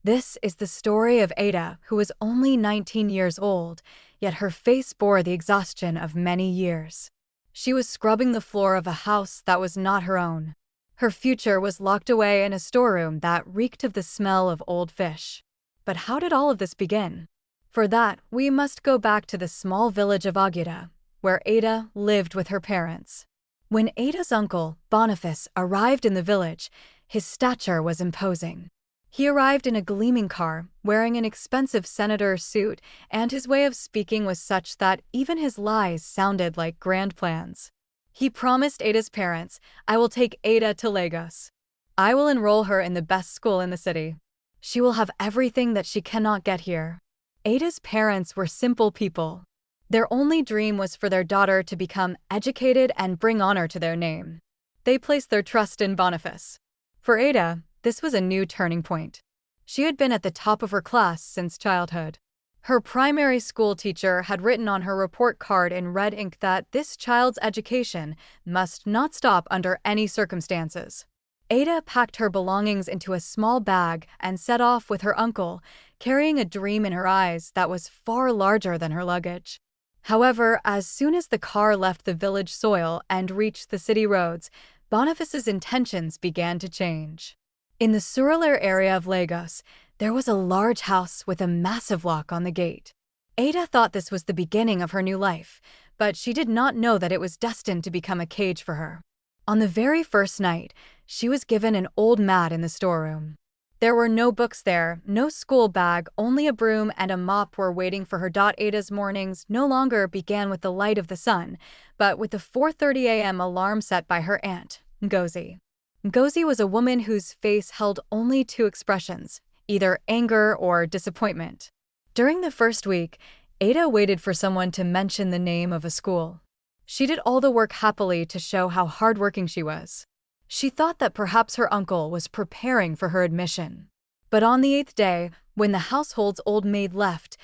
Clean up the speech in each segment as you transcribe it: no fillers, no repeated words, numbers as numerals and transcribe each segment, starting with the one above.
This is the story of Ada, who was only 19 years old, yet her face bore the exhaustion of many years. She was scrubbing the floor of a house that was not her own. Her future was locked away in a storeroom that reeked of the smell of old fish. But how did all of this begin? For that, we must go back to the small village of Agueda, where Ada lived with her parents. When Ada's uncle, Boniface, arrived in the village, his stature was imposing. He arrived in a gleaming car, wearing an expensive senator's suit, and his way of speaking was such that even his lies sounded like grand plans. He promised Ada's parents, "I will take Ada to Lagos. I will enroll her in the best school in the city. She will have everything that she cannot get here." Ada's parents were simple people. Their only dream was for their daughter to become educated and bring honor to their name. They placed their trust in Boniface. For Ada, this was a new turning point. She had been at the top of her class since childhood. Her primary school teacher had written on her report card in red ink that this child's education must not stop under any circumstances. Ada packed her belongings into a small bag and set off with her uncle, carrying a dream in her eyes that was far larger than her luggage. However, as soon as the car left the village soil and reached the city roads, Boniface's intentions began to change. In the Surulere area of Lagos, there was a large house with a massive lock on the gate. Ada thought this was the beginning of her new life, but she did not know that it was destined to become a cage for her. On the very first night, she was given an old mat in the storeroom. There were no books there, no school bag, only a broom and a mop were waiting for her. Ada's mornings no longer began with the light of the sun, but with the 4:30 a.m. alarm set by her aunt, Ngozi. Ngozi was a woman whose face held only two expressions, either anger or disappointment. During the first week, Ada waited for someone to mention the name of a school. She did all the work happily to show how hardworking she was. She thought that perhaps her uncle was preparing for her admission. But on the 8th day, when the household's old maid left,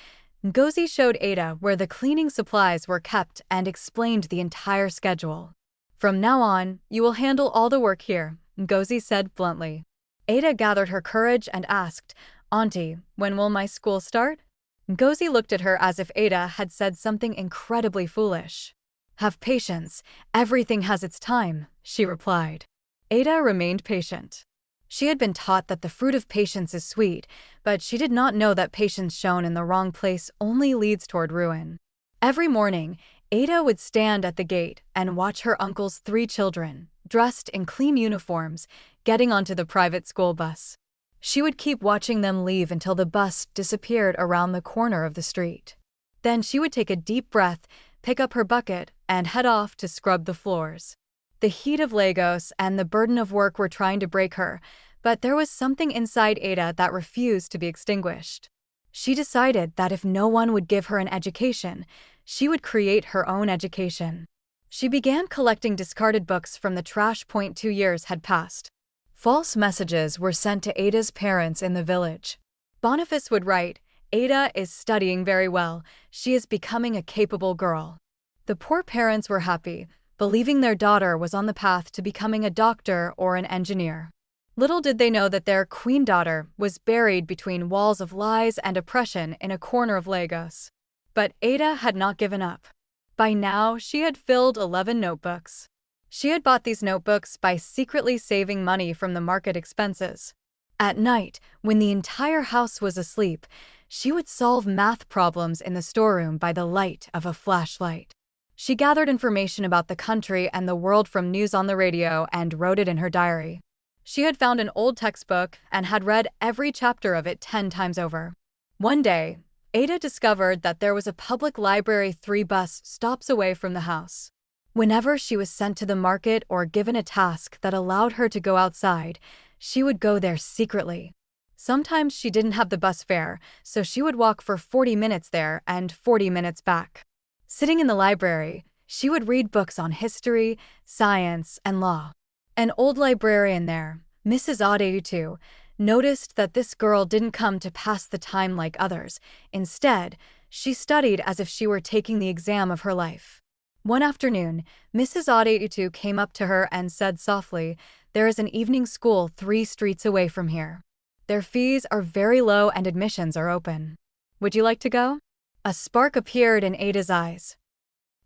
Ngozi showed Ada where the cleaning supplies were kept and explained the entire schedule. "From now on, you will handle all the work here," Ngozi said bluntly. Ada gathered her courage and asked, "Auntie, when will my school start?" Ngozi looked at her as if Ada had said something incredibly foolish. "Have patience, everything has its time," she replied. Ada remained patient. She had been taught that the fruit of patience is sweet, but she did not know that patience shown in the wrong place only leads toward ruin. Every morning, Ada would stand at the gate and watch her uncle's 3 children, dressed in clean uniforms, getting onto the private school bus. She would keep watching them leave until the bus disappeared around the corner of the street. Then she would take a deep breath, pick up her bucket, and head off to scrub the floors. The heat of Lagos and the burden of work were trying to break her, but there was something inside Ada that refused to be extinguished. She decided that if no one would give her an education, she would create her own education. She began collecting discarded books from the trash. 2 years had passed. False messages were sent to Ada's parents in the village. Boniface would write, "Ada is studying very well. She is becoming a capable girl." The poor parents were happy, believing their daughter was on the path to becoming a doctor or an engineer. Little did they know that their queen daughter was buried between walls of lies and oppression in a corner of Lagos. But Ada had not given up. By now, she had filled 11 notebooks. She had bought these notebooks by secretly saving money from the market expenses. At night, when the entire house was asleep, she would solve math problems in the storeroom by the light of a flashlight. She gathered information about the country and the world from news on the radio and wrote it in her diary. She had found an old textbook and had read every chapter of it 10 times over. One day, Ada discovered that there was a public library 3 bus stops away from the house. Whenever she was sent to the market or given a task that allowed her to go outside, she would go there secretly. Sometimes she didn't have the bus fare, so she would walk for 40 minutes there and 40 minutes back. Sitting in the library, she would read books on history, science, and law. An old librarian there, Mrs. Adeutu, noticed that this girl didn't come to pass the time like others. Instead, she studied as if she were taking the exam of her life. One afternoon, Mrs. Adeutu came up to her and said softly, "There is an evening school 3 streets away from here." Their fees are very low and admissions are open. Would you like to go? A spark appeared in Ada's eyes.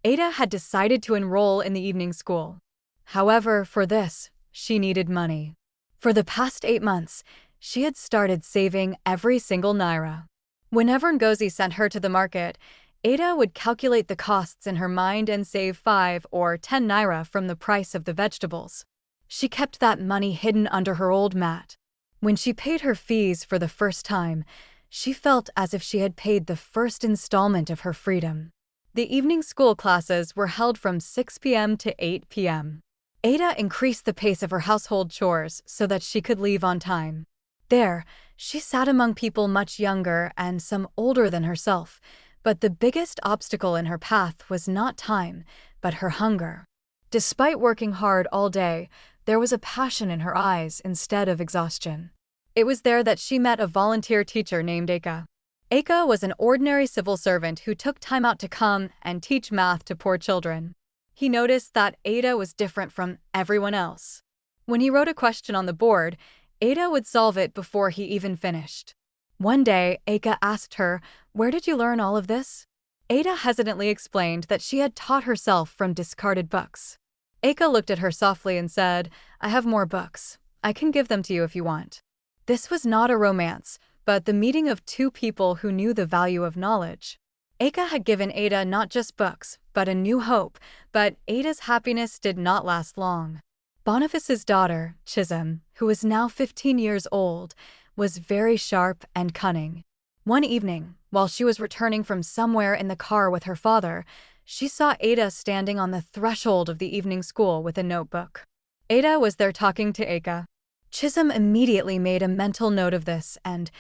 Ada had decided to enroll in the evening school. However, for this, she needed money. For the past 8 months, she had started saving every single naira. Whenever Ngozi sent her to the market, Ada would calculate the costs in her mind and save 5 or 10 naira from the price of the vegetables. She kept that money hidden under her old mat. When she paid her fees for the first time, she felt as if she had paid the first installment of her freedom. The evening school classes were held from 6 p.m. to 8 p.m. Ada increased the pace of her household chores so that she could leave on time. There, she sat among people much younger and some older than herself, but the biggest obstacle in her path was not time, but her hunger. Despite working hard all day, there was a passion in her eyes instead of exhaustion. It was there that she met a volunteer teacher named Eka. Eka was an ordinary civil servant who took time out to come and teach math to poor children. He noticed that Ada was different from everyone else. When he wrote a question on the board, Ada would solve it before he even finished. One day, Eka asked her, "Where did you learn all of this?" Ada hesitantly explained that she had taught herself from discarded books. Eka looked at her softly and said, "I have more books. I can give them to you if you want." This was not a romance, but the meeting of two people who knew the value of knowledge. Eka had given Ada not just books, but a new hope, but Ada's happiness did not last long. Boniface's daughter, Chisholm, who was now 15 years old, was very sharp and cunning. One evening, while she was returning from somewhere in the car with her father, she saw Ada standing on the threshold of the evening school with a notebook. Ada was there talking to Eka. Chisholm immediately made a mental note of this and,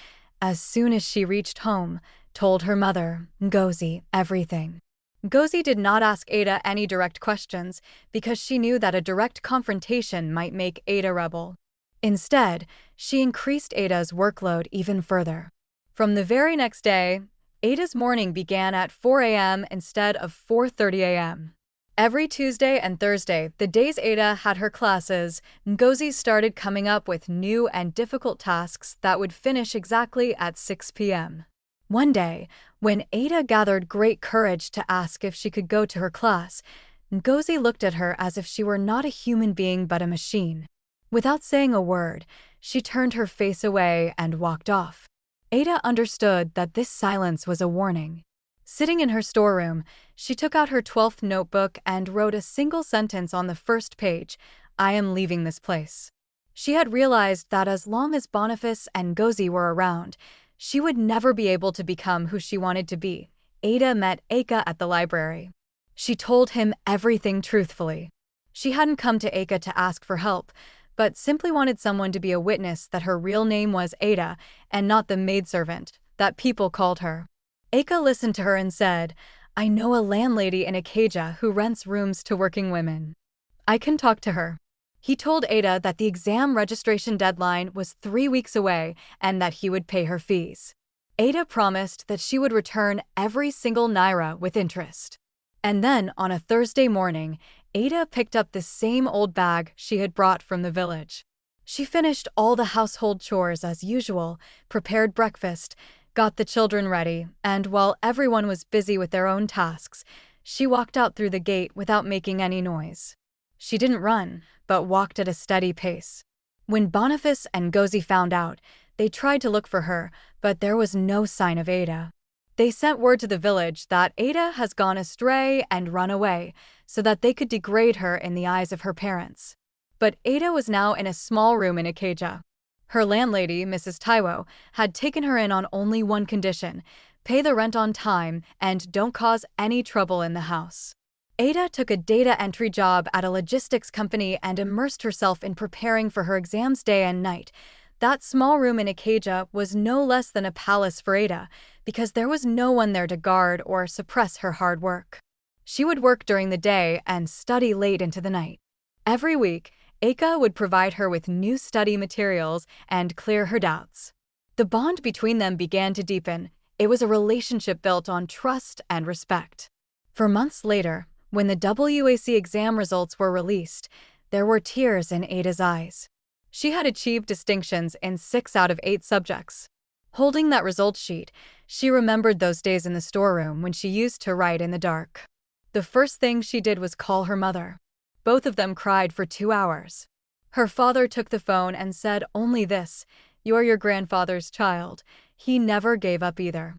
as soon as she reached home, told her mother, Ngozi, everything. Ngozi did not ask Ada any direct questions because she knew that a direct confrontation might make Ada rebel. Instead, she increased Ada's workload even further. From the very next day, Ada's morning began at 4 a.m. instead of 4:30 a.m. Every Tuesday and Thursday, the days Ada had her classes, Ngozi started coming up with new and difficult tasks that would finish exactly at 6 p.m. One day, when Ada gathered great courage to ask if she could go to her class, Ngozi looked at her as if she were not a human being but a machine. Without saying a word, she turned her face away and walked off. Ada understood that this silence was a warning. Sitting in her storeroom, she took out her 12th notebook and wrote a single sentence on the first page, "I am leaving this place." She had realized that as long as Boniface and Ngozi were around, she would never be able to become who she wanted to be. Ada met Eka at the library. She told him everything truthfully. She hadn't come to Eka to ask for help, but simply wanted someone to be a witness that her real name was Ada and not the maidservant that people called her. Eka listened to her and said, "I know a landlady in Acacia who rents rooms to working women. I can talk to her." He told Ada that the exam registration deadline was 3 weeks away and that he would pay her fees. Ada promised that she would return every single naira with interest. And then, on a Thursday morning, Ada picked up the same old bag she had brought from the village. She finished all the household chores as usual, prepared breakfast, got the children ready, and while everyone was busy with their own tasks, she walked out through the gate without making any noise. She didn't run, but walked at a steady pace. When Boniface and Ngozi found out, they tried to look for her, but there was no sign of Ada. They sent word to the village that Ada has gone astray and run away, so that they could degrade her in the eyes of her parents. But Ada was now in a small room in Acacia. Her landlady, Mrs. Taiwo, had taken her in on only one condition: pay the rent on time and don't cause any trouble in the house. Ada took a data entry job at a logistics company and immersed herself in preparing for her exams day and night. That small room in Acacia was no less than a palace for Ada, because there was no one there to guard or suppress her hard work. She would work during the day and study late into the night. Every week, Eka would provide her with new study materials and clear her doubts. The bond between them began to deepen. It was a relationship built on trust and respect. For months later, when the WAC exam results were released, there were tears in Ada's eyes. She had achieved distinctions in 6 out of 8 subjects. Holding that results sheet, she remembered those days in the storeroom when she used to write in the dark. The first thing she did was call her mother. Both of them cried for 2 hours. Her father took the phone and said only this: "You're your grandfather's child. He never gave up either."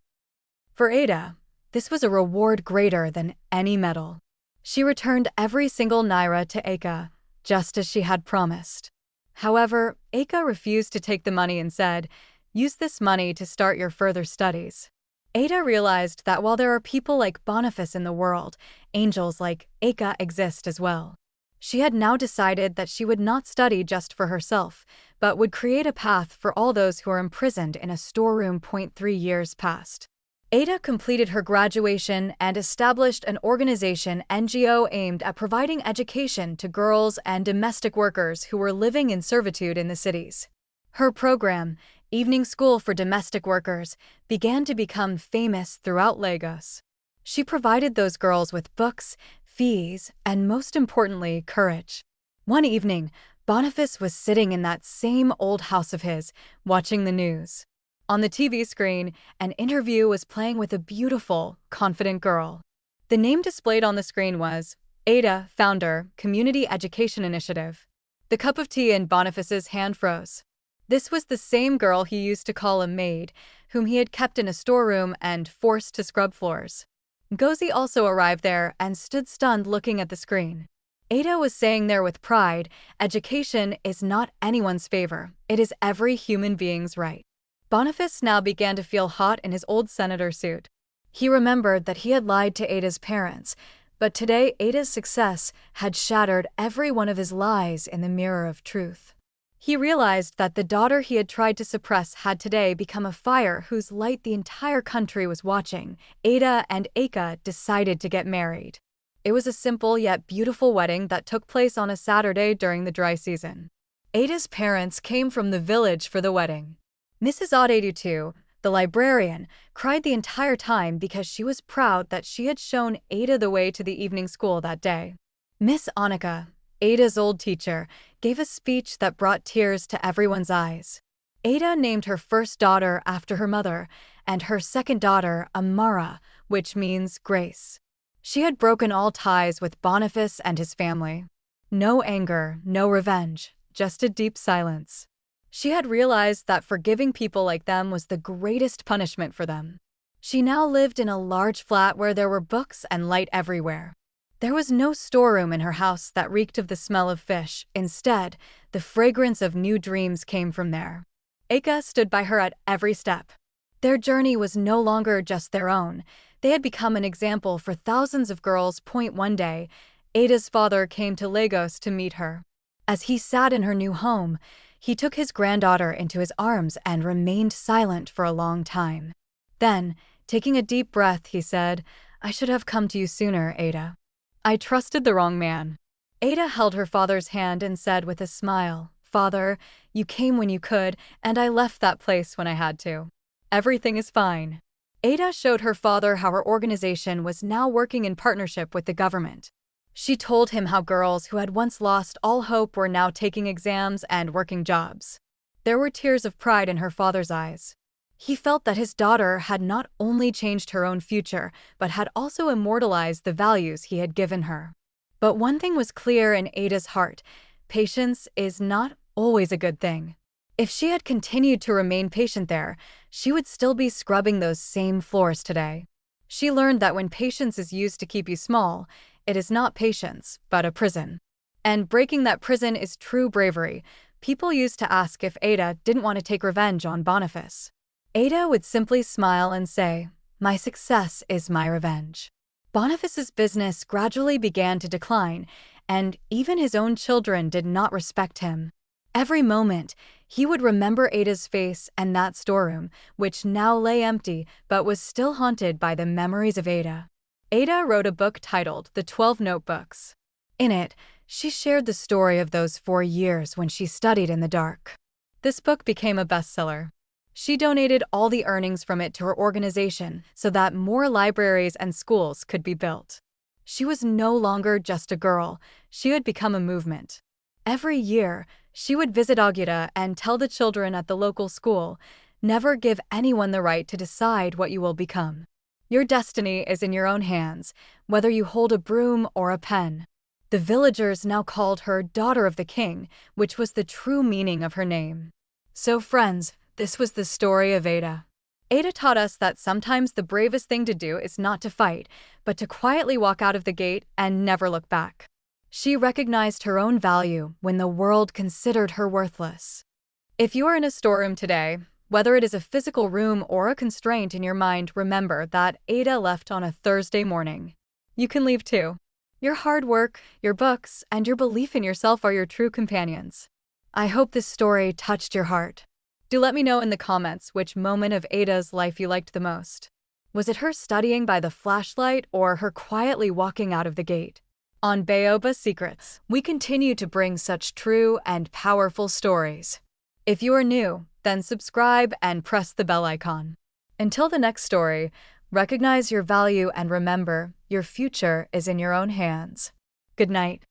For Ada, this was a reward greater than any medal. She returned every single naira to Eka, just as she had promised. However, Eka refused to take the money and said, "Use this money to start your further studies." Ada realized that while there are people like Boniface in the world, angels like Eka exist as well. She had now decided that she would not study just for herself, but would create a path for all those who are imprisoned in a storeroom. 3 years passed. Ada completed her graduation and established an organization (NGO) aimed at providing education to girls and domestic workers who were living in servitude in the cities. Her program, Evening School for Domestic Workers, began to become famous throughout Lagos. She provided those girls with books, fees, and most importantly, courage. One evening, Boniface was sitting in that same old house of his, watching the news. On the TV screen, an interview was playing with a beautiful, confident girl. The name displayed on the screen was Ada, Founder, Community Education Initiative. The cup of tea in Boniface's hand froze. This was the same girl he used to call a maid, whom he had kept in a storeroom and forced to scrub floors. Ngozi also arrived there and stood stunned looking at the screen. Ada was saying there with pride, "Education is not anyone's favor, it is every human being's right." Boniface now began to feel hot in his old senator suit. He remembered that he had lied to Ada's parents, but today Ada's success had shattered every one of his lies in the mirror of truth. He realized that the daughter he had tried to suppress had today become a fire whose light the entire country was watching. Ada and Eka decided to get married. It was a simple yet beautiful wedding that took place on a Saturday during the dry season. Ada's parents came from the village for the wedding. Mrs. Adedutu, the librarian, cried the entire time because she was proud that she had shown Ada the way to the evening school that day. Miss Annika, Ada's old teacher, gave a speech that brought tears to everyone's eyes. Ada named her first daughter after her mother, and her second daughter Amara, which means grace. She had broken all ties with Boniface and his family. No anger, no revenge, just a deep silence. She had realized that forgiving people like them was the greatest punishment for them. She now lived in a large flat where there were books and light everywhere. There was no storeroom in her house that reeked of the smell of fish. Instead, the fragrance of new dreams came from there. Eka stood by her at every step. Their journey was no longer just their own. They had become an example for thousands of girls. One day, Ada's father came to Lagos to meet her. As he sat in her new home, he took his granddaughter into his arms and remained silent for a long time. Then, taking a deep breath, he said, "I should have come to you sooner, Ada. I trusted the wrong man." Ada held her father's hand and said with a smile, "Father, you came when you could, and I left that place when I had to. Everything is fine." Ada showed her father how her organization was now working in partnership with the government. She told him how girls who had once lost all hope were now taking exams and working jobs. There were tears of pride in her father's eyes. He felt that his daughter had not only changed her own future, but had also immortalized the values he had given her. But one thing was clear in Ada's heart: patience is not always a good thing. If she had continued to remain patient there, she would still be scrubbing those same floors today. She learned that when patience is used to keep you small, it is not patience, but a prison. And breaking that prison is true bravery. People used to ask if Ada didn't want to take revenge on Boniface. Ada would simply smile and say, "My success is my revenge." Boniface's business gradually began to decline, and even his own children did not respect him. Every moment, he would remember Ada's face and that storeroom, which now lay empty but was still haunted by the memories of Ada. Ada wrote a book titled The 12 Notebooks. In it, she shared the story of those 4 years when she studied in the dark. This book became a bestseller. She donated all the earnings from it to her organization so that more libraries and schools could be built. She was no longer just a girl, she had become a movement. Every year, She would visit Aguirre and tell the children at the local school, "Never give anyone the right to decide what you will become. Your destiny is in your own hands, whether you hold a broom or a pen." The villagers now called her Daughter of the King, which was the true meaning of her name. So friends, this was the story of Ada. Ada taught us that sometimes the bravest thing to do is not to fight, but to quietly walk out of the gate and never look back. She recognized her own value when the world considered her worthless. If you are in a storeroom today, whether it is a physical room or a constraint in your mind, remember that Ada left on a Thursday morning. You can leave too. Your hard work, your books, and your belief in yourself are your true companions. I hope this story touched your heart. Do let me know in the comments which moment of Ada's life you liked the most. Was it her studying by the flashlight or her quietly walking out of the gate? On Baoba Secrets, we continue to bring such true and powerful stories. If you are new, then subscribe and press the bell icon. Until the next story, recognize your value and remember, your future is in your own hands. Good night.